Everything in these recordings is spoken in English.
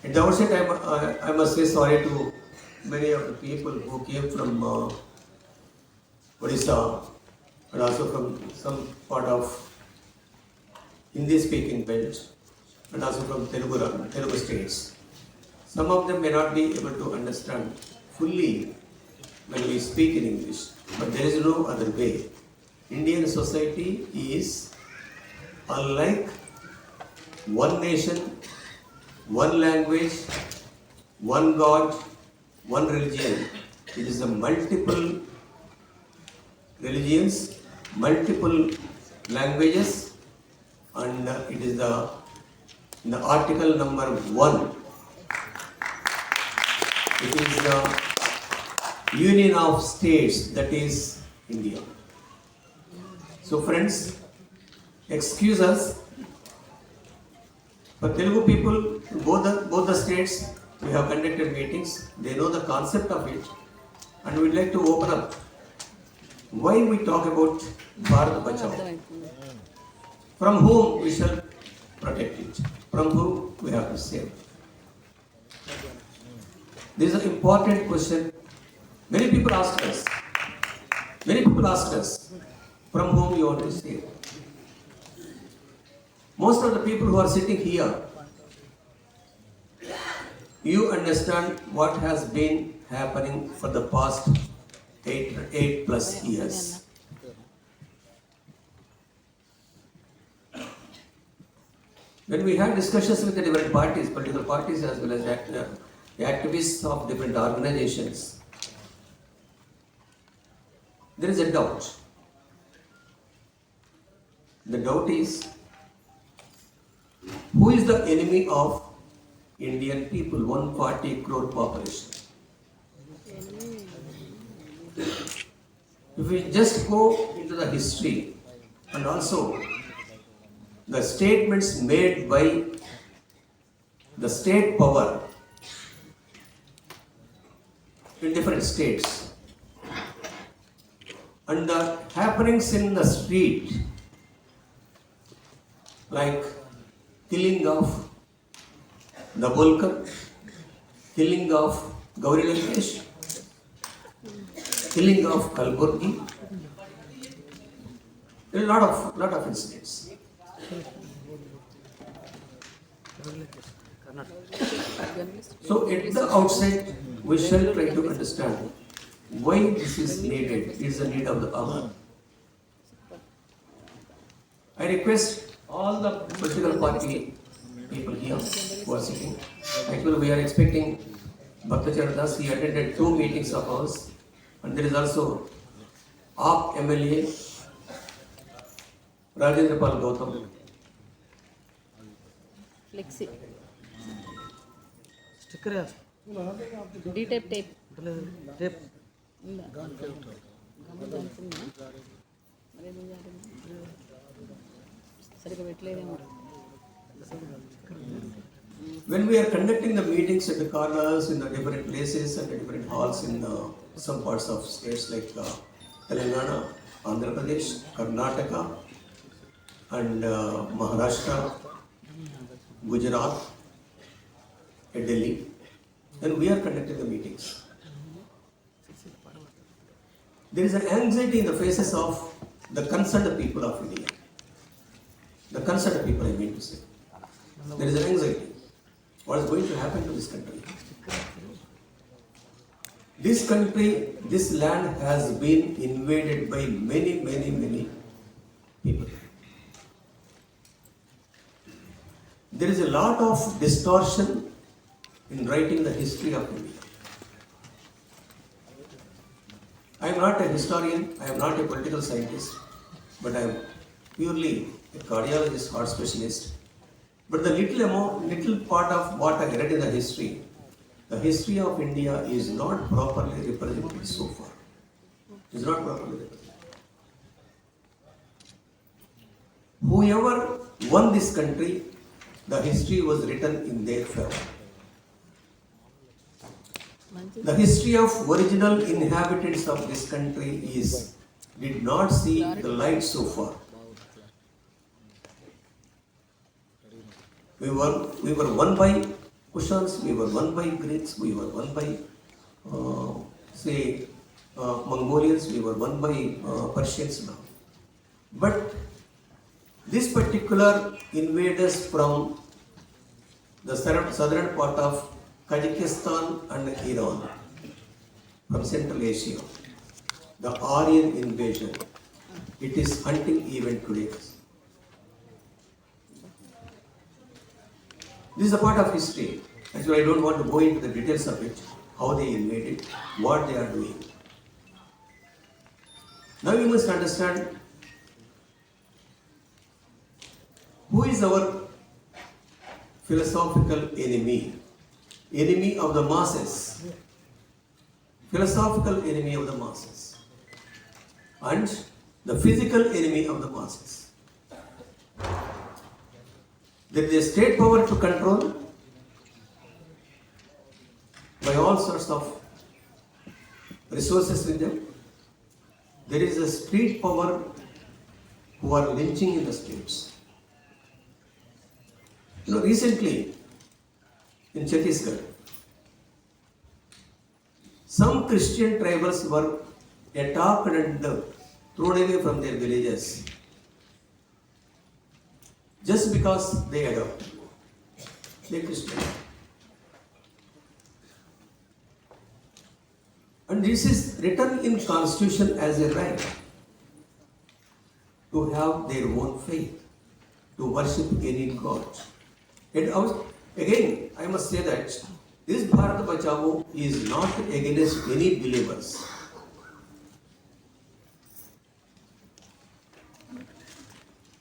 At the outset, I must say sorry to many of the people who came from Odisha and also from some part of Hindi-speaking belt and also from Telugu states. Some of them may not be able to understand fully when we speak in English, but there is no other way. Indian society is unlike one nation, one language, one God, one religion. It is a multiple religions, multiple languages, and it is the article number 1. It is the union of states, that is India. So friends, excuse us. For Telugu people, both the states, we have conducted meetings. They know the concept of it, and we'd like to open up why we talk about Bharat Bachao. From whom we shall protect it? From whom we have to save? This is an important question. Many people ask us, from whom you want to save? Most of the people who are sitting here, you understand what has been happening for the past 8 plus years. When we had discussions with the different parties, political parties as well as the activists of different organizations, there is a doubt. The doubt is, who is the enemy of Indian people, 140 crore population? If we just go into the history and also the statements made by the state power in different states and the happenings in the street, like killing of Nabolkar, killing of Gauri Lankesh, killing of Kalburgi, there are a lot of incidents. So at the outset, we shall try to understand why this is needed. It is a need of the hour. I request all the political party people here who are sitting. Actually, we are expecting Bharat Das. He attended 2 meetings of ours, and there is also AAP MLA Rajendra Pal Gautam. Flexi. Sticker ya? D-tape tape. Tape. When we are conducting the meetings at the corners, in the different places and the different halls in some parts of states like Telangana, Andhra Pradesh, Karnataka, and Maharashtra, Gujarat, and Delhi, then we are conducting the meetings. There is an anxiety in the faces of the concerned people of India. The concerned people, I mean to say. There is an anxiety. What is going to happen to this country? This country, this land has been invaded by many people. There is a lot of distortion in writing the history of India. I am not a historian, I am not a political scientist, but I am purely a cardiologist, heart specialist. But the little part of what I read in the history of India is not properly represented so far. It is not properly represented. Whoever won this country, the history was written in their favor. The history of original inhabitants of this country did not see the light so far. We were won by Kushans, we were won by Greeks, we were won by, Mongolians, we were won by Persians now. But this particular invaders from the southern part of Kazakhstan and Iran, from Central Asia, the Aryan invasion, it is hunting even today. This is a part of history. Actually, I don't want to go into the details of it, how they invaded, what they are doing. Now you must understand who is our philosophical enemy, enemy of the masses, philosophical enemy of the masses, and the physical enemy of the masses. There is a state power to control by all sorts of resources with them. There is a street power who are lynching in the streets. Recently in Chhattisgarh, some Christian tribals were attacked and thrown away from their villages just because they adopted. They Christian. And this is written in Constitution as a right to have their own faith, to worship any God. Again, I must say that this Bharat Bachao is not against any believers.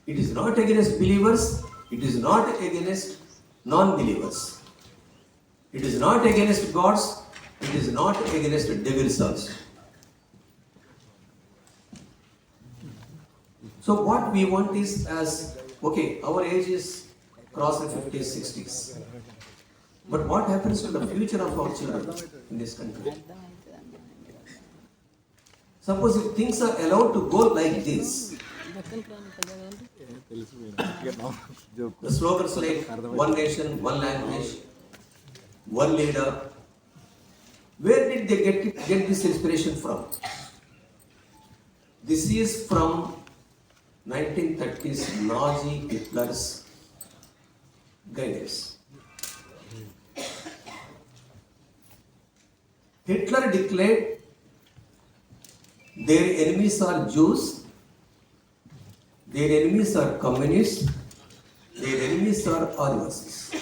It is not against believers, it is not against non-believers. It is not against gods, it is not against devils also. So what we want is our age is crossed 50s, 60s. But what happens to the future of our children in this country? Suppose if things are allowed to go like this, the slogans like one nation, one language, one leader, where did they get this inspiration from? This is from 1930s Nazi Hitler's guidance. Hitler declared their enemies are Jews, their enemies are communists, their enemies are Adivasis.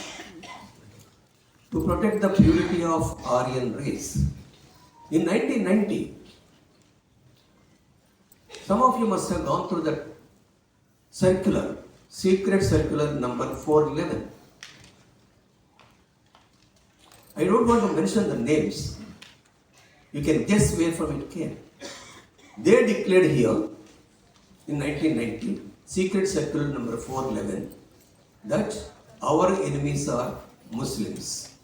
To protect the purity of Aryan race. In 1990, some of you must have gone through that circular, secret circular number 411. I don't want to mention the names. You can guess where from it came. They declared here in 1990, secret circular number 411, that our enemies are Muslims.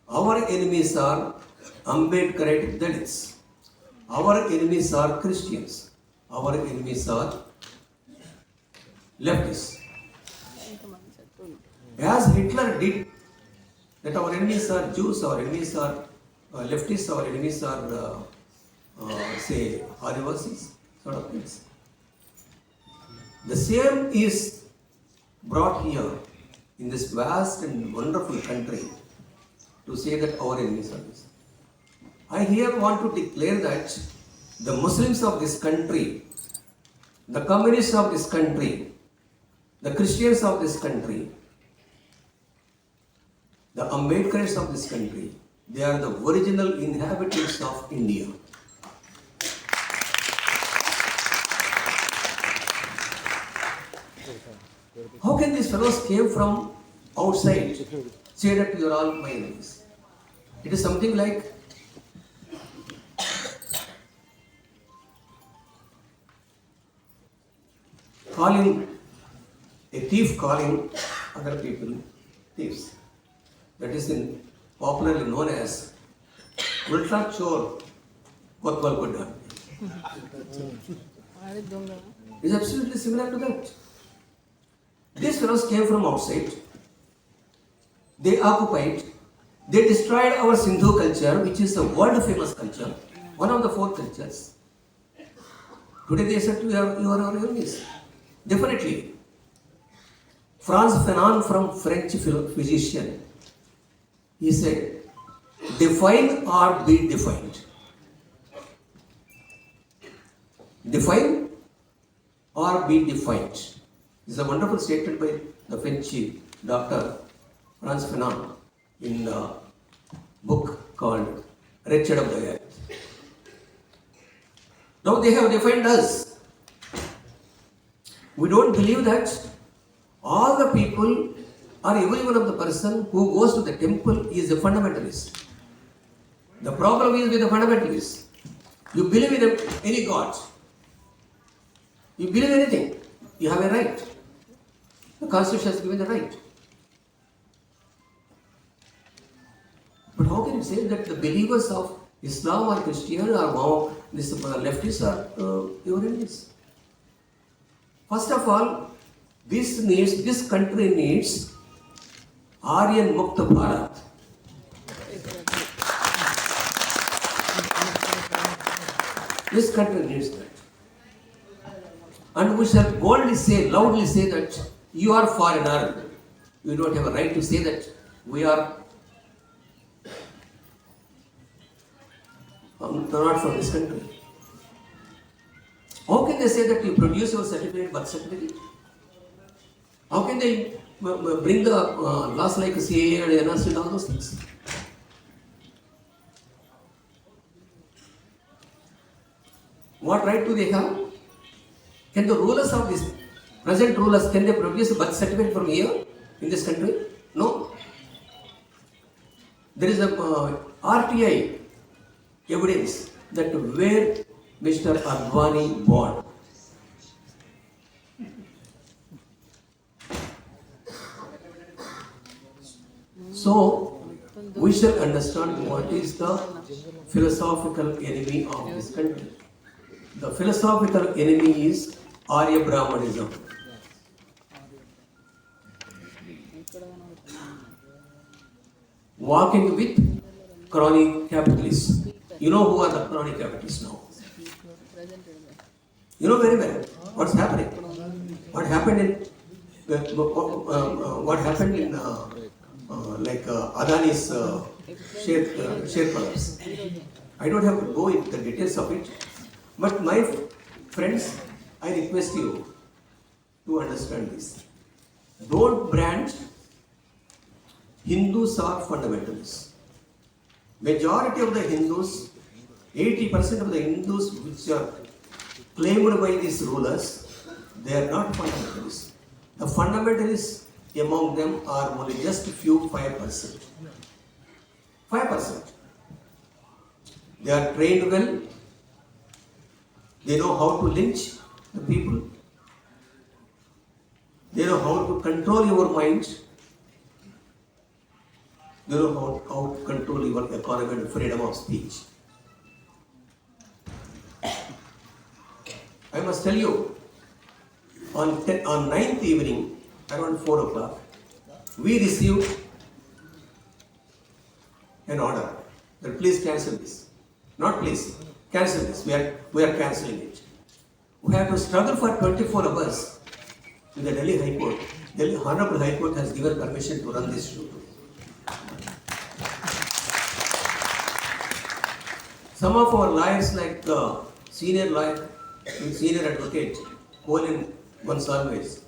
Our enemies are Ambedkarite Dalits. Our enemies are Christians. Our enemies are leftists. As Hitler did, that our enemies are Jews, our enemies are leftists, our enemies are, Adivasis, sort of things. The same is brought here in this vast and wonderful country to say that our enemies are this. I here want to declare that the Muslims of this country, the communists of this country, the Christians of this country, the Ambedkarites of this country, they are the original inhabitants of India. How can these fellows came from outside say that you are all my enemies? It is something like calling a thief calling other people thieves. That is popularly known as Ultra Chor Kotwal Kudda. It is absolutely similar to that. These fellows came from outside they occupied, they destroyed our Sindhu culture, which is a world famous culture, one of the four cultures. Today they said you are our enemies. Definitely. Franz Fanon, from French physician, he said, define or be defined. Define or be defined. This is a wonderful statement by the French Dr. Franz Fanon in a book called Wretched of the Earth. Now they have defined us. We don't believe that all the people or every one of the person who goes to the temple is a fundamentalist. The problem is with the fundamentalists. You believe in any god. You believe anything. You have a right. The Constitution has given the right. But how can you say that the believers of Islam or Christian or this leftists are your enemies? First of all, this country needs Aryan Mukta Bharat. This country needs that. And we shall boldly say, loudly say that you are foreigner. You don't have a right to say that we are not from this country. How can they say that you produce your certificate, birth certificate? How can they bring the laws like CAA and NRC and all those things? What right do they have? Can the rulers of this present rulers, can they produce a birth certificate from here in this country? No. There is a RTI evidence that where Mr. Advani born. So we shall understand what is the philosophical enemy of this country. The philosophical enemy is Arya Brahmanism. Walking with crony capitalists. You know who are the crony capitalists now? You know very well what's happening. What happened in Adani's share collapse. I don't have to go into the details of it. But my friends, I request you to understand this. Don't brand Hindus are fundamentalists. Majority of the Hindus, 80% of the Hindus which are claimed by these rulers, they are not fundamentalists. The fundamentalists among them are only just a few 5%. 5%. They are trained well. They know how to lynch the people. They know how to control your mind. They know how to control your economy and freedom of speech. I must tell you, on 9th evening, around 4 o'clock, we received an order that please cancel this. Not please, cancel this. We are cancelling it. We have to struggle for 24 hours with the Delhi High Court. Delhi Honorable High Court has given permission to run this show. Some of our lawyers, like the senior lawyer, senior advocate, Colin Gonsalves,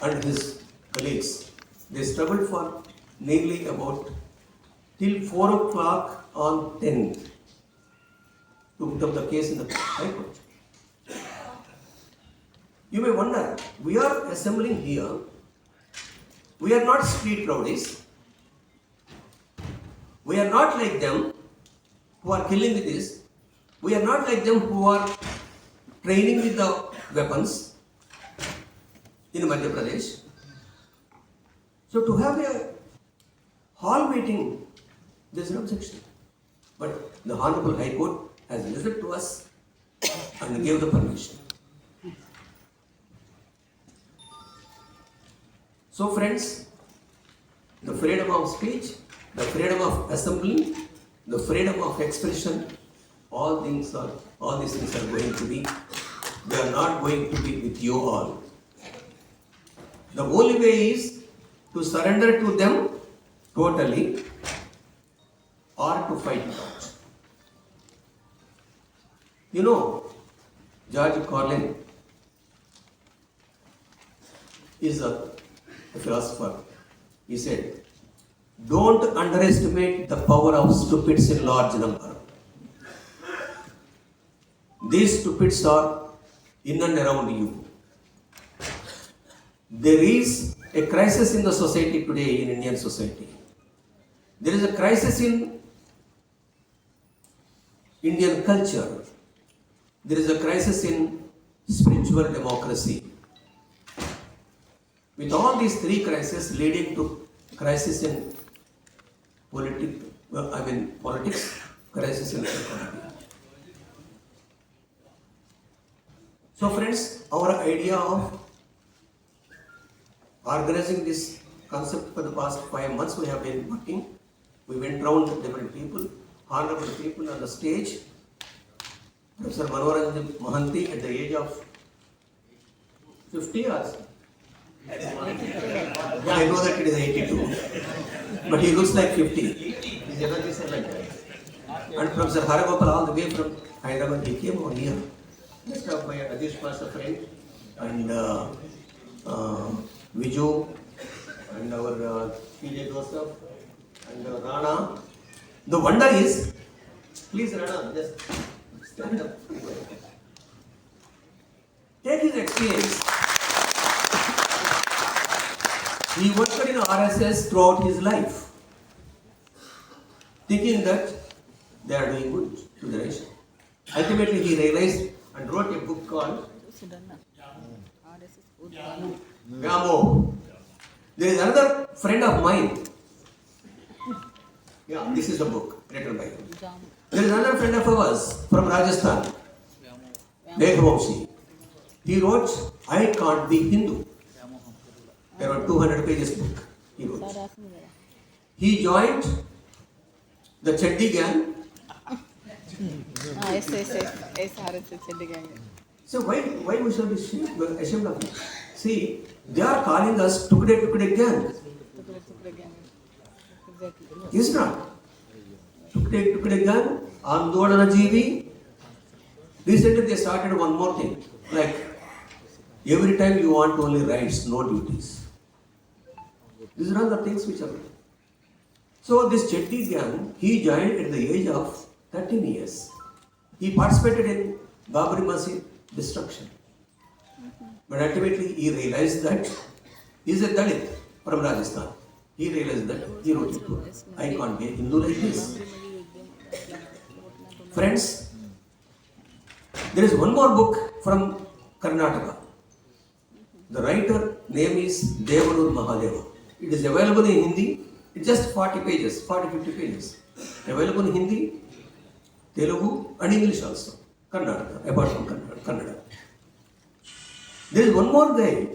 and his colleagues, they struggled for nearly about till 4 o'clock on 10th to put up the case in the High Court. You may wonder, we are assembling here. We are not street rowdies. We are not like them who are killing with this. We are not like them who are training with the weapons in Madhya Pradesh. So to have a hall meeting, there is no objection. But the Honorable High Court has listened to us and gave the permission. So friends, the freedom of speech, the freedom of assembly, the freedom of expression, all these things are going to be, they are not going to be with you all. The only way is to surrender to them totally or to fight it out. You know, George Carlin is a philosopher. He said, don't underestimate the power of stupids in large number. These stupids are in and around you. There is a crisis in the society today, in Indian society. There is a crisis in Indian culture. There is a crisis in spiritual democracy. With all these three crises leading to crisis in politics, crisis in economy. So friends, our idea of organizing this concept for the past 5 months we have been working. We went round with different people, honorable people on the stage. Professor Manoranjan Mohanty at the age of 50 years. Yeah, I know that it is 82. But he looks like 50. His energies are like that. And Professor Haragopal all the way from Hyderabad, he came over here. Just up by a Nadish Pasha friend and Viju and our PJ Joseph and Rana. The wonder is, please Rana, just stand up. Take his experience. He worked in RSS throughout his life, thinking that they are doing good to the nation. Ultimately, he realized and wrote a book called Bachao. There is another friend of mine. Yeah, this is the book written by him. There is another friend of ours from Rajasthan, Bachao. He wrote, I Can't Be Hindu. There are 200 pages book he wrote. He joined the Cheddi gang. So why we should be ashamed of it? See, they are calling us Tukde gang. Is not. Tukde gang, Andolana Jeevi. Recently they started one more thing. Like, every time you want only rights, no duties. These are all the things which are. So this Chetty gang, he joined at the age of 13 years. He participated in Babri Masjid destruction. But ultimately he realized that he is a Dalit from Rajasthan. He realized that he wrote it to I can't be a Hindu like this. Friends, there is one more book from Karnataka. The writer name is Devanur Mahadeva. It is available in Hindi. It's just 40 pages, 40-50 pages. Available in Hindi, Telugu and English also. Karnataka, apart from Kannada. There is one more guy,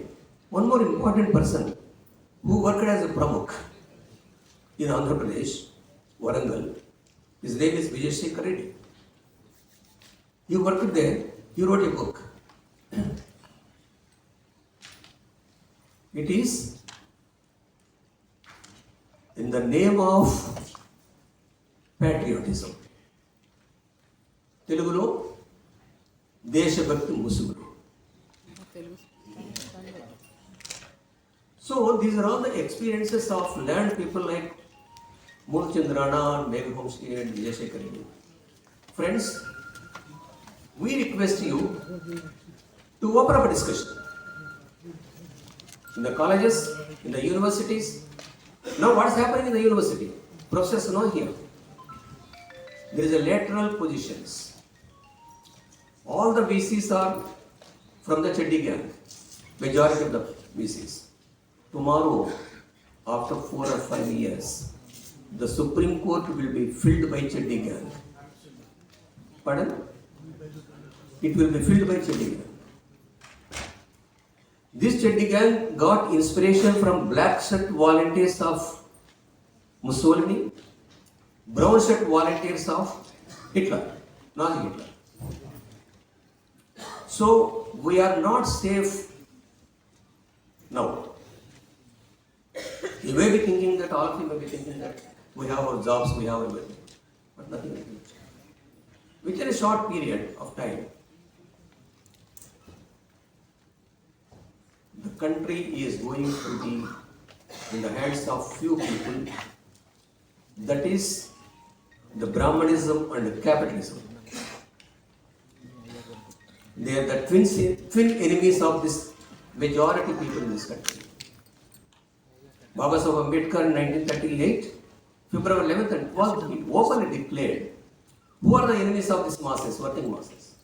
one more important person who worked as a pramukh in Andhra Pradesh, Warangal. His name is Vijay Reddy. He worked there, he wrote a book. It is in the name of patriotism. Telugulo Deshabhakti Musugulu. So these are all the experiences of learned people like Mulchandrana, Megha Homestay and Vijay Reddy. Friends, we request you to open up a discussion in the colleges, in the universities. Now what is happening in the university? Professors know here. There is a lateral positions. All the VCs are from the Cheddi gang. Majority of the VCs. Tomorrow, after 4 or 5 years, the Supreme Court will be filled by Cheddi gang. Pardon? It will be filled by Cheddi gang. This Cheddi gang got inspiration from black shirt volunteers of Mussolini, brown shirt volunteers of Hitler, Nazi Hitler. So we are not safe now. You may be thinking that, all of you may be thinking that we have our jobs, we have everything, but nothing like it. Within a short period of time, the country is going to be in the hands of few people. That is the Brahmanism and capitalism. They are the twin enemies of this majority people in this country. Baba Saheb Ambedkar in 1938, February 11th and 12th, he openly declared, who are the enemies of these masses, working masses?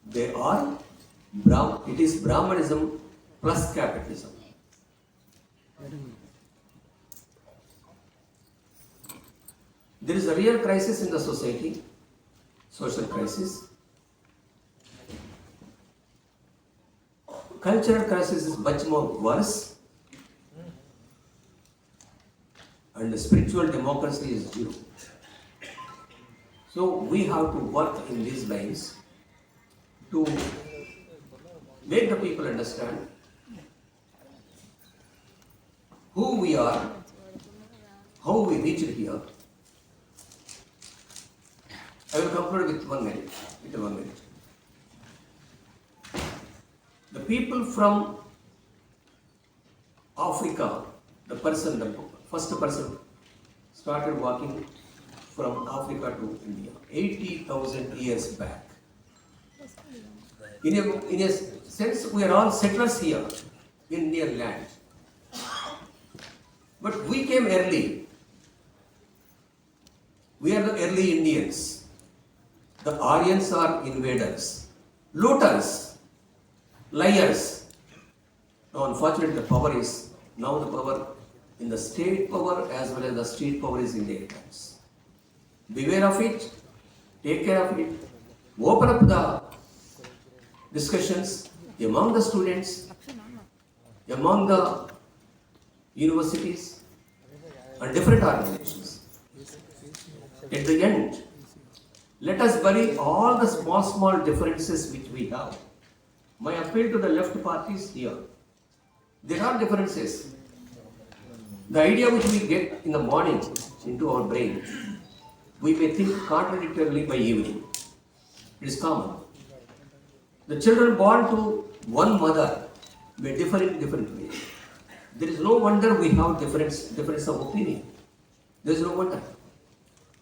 They are, it is Brahmanism plus capitalism. There is a real crisis in the society, social crisis. Cultural crisis is much more worse, and the spiritual democracy is due. So we have to work in these lines to make the people understand who we are, how we reached here. I will conclude with 1 minute. The people from Africa, the first person started walking from Africa to India 80,000 years back. In a sense, we are all settlers here in near land. But we came early. We are the early Indians. The Aryans are invaders, looters, liars. Now, unfortunately, the power is now the power in the state power as well as the street power is in their hands. Beware of it, take care of it, open up the discussions among the students, among the universities and different organizations. At the end, let us bury all the small differences which we have. My appeal to the left parties here, there are differences. The idea which we get in the morning into our brain, we may think contradictorily by evening. It is common. The children born to one mother may differ in different ways. There is no wonder we have difference of opinion. There is no wonder.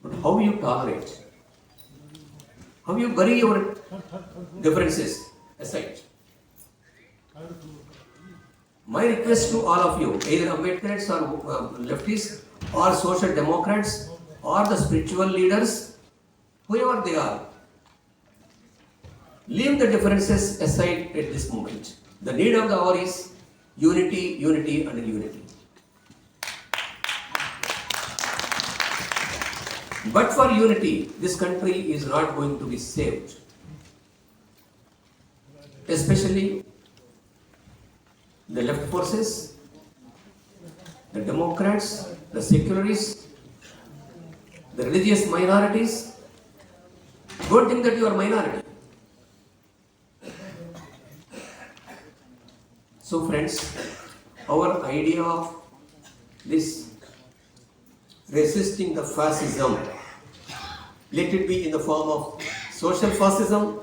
But how you tolerate? How you bury your differences aside? My request to all of you, either Ambedkarists or leftists or social democrats or the spiritual leaders, whoever they are, leave the differences aside at this moment. The need of the hour is unity, unity and unity. But for unity, this country is not going to be saved. Especially the left forces, the Democrats, the secularists, the religious minorities. Don't think that you are minority. So friends, our idea of this resisting the fascism, let it be in the form of social fascism,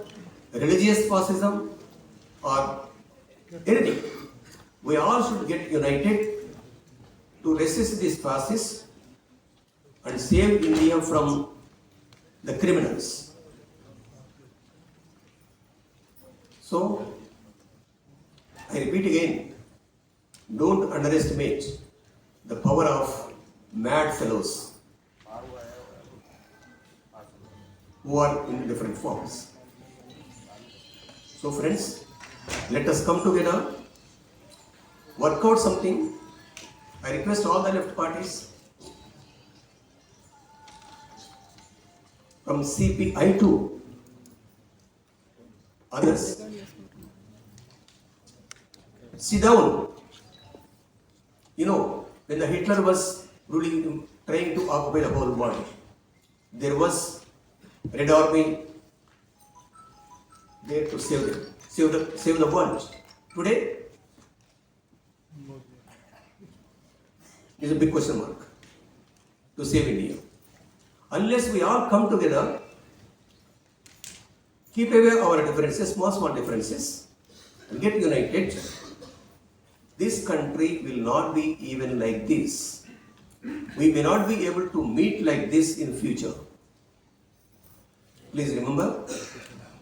religious fascism, or anything. We all should get united to resist these fascists and save India from the criminals. So, I repeat again, don't underestimate the power of mad fellows who are in different forms. So friends, let us come together, work out something. I request all the left parties from CPI to others, sit down. You know, when the Hitler was ruling, trying to occupy the whole world. There was Red Army there to save the world. Today is a big question mark to save India. Unless we all come together, keep away our differences, small differences, and get united, this country will not be even like this. We may not be able to meet like this in future. Please remember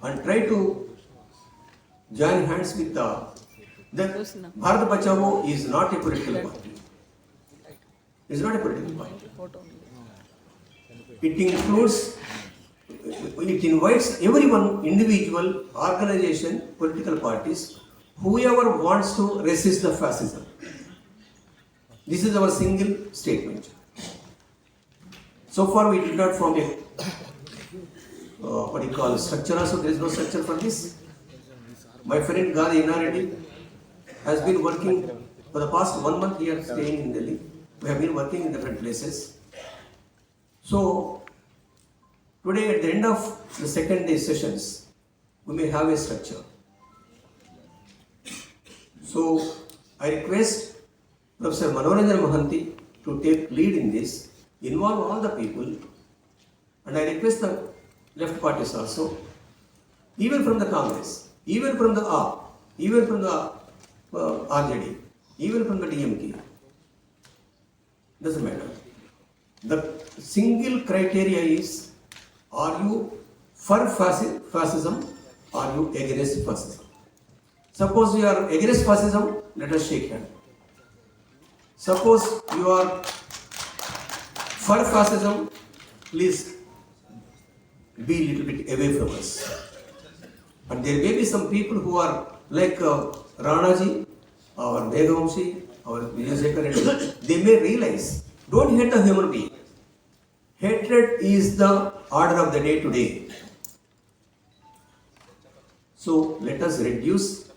and try to join hands with the Bharat Bachao is not a political party. It is not a political party. It includes, it invites everyone, individual, organization, political parties, whoever wants to resist the fascism. This is our single statement. So far we did not form a structure, also there is no structure for this. My friend Gadi Inaredi has been working for the past 1 month here, staying in Delhi. We have been working in different places. So today at the end of the second day sessions, we may have a structure. So I request Professor Manoranjan Mohanty to take lead in this, involve all the people, and I request the left parties also, even from the Congress, even from the AAP, even from the RJD, even from the DMK. Doesn't matter. The single criteria is, are you for fascism, or are you against fascism? Suppose you are against fascism, let us shake hands. Suppose you are for fascism, please be a little bit away from us. And there may be some people who are like Ranaji, or Meghamshi, or Vijay, they may realize, don't hate the human being. Hatred is the order of the day today. So let us reduce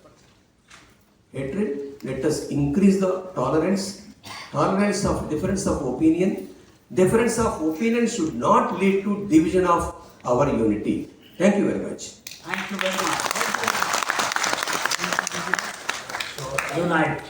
hatred, let us increase the tolerance of difference of opinion. Difference of opinion should not lead to division of our unity. Thank you very much. Thank you very much. So, unite.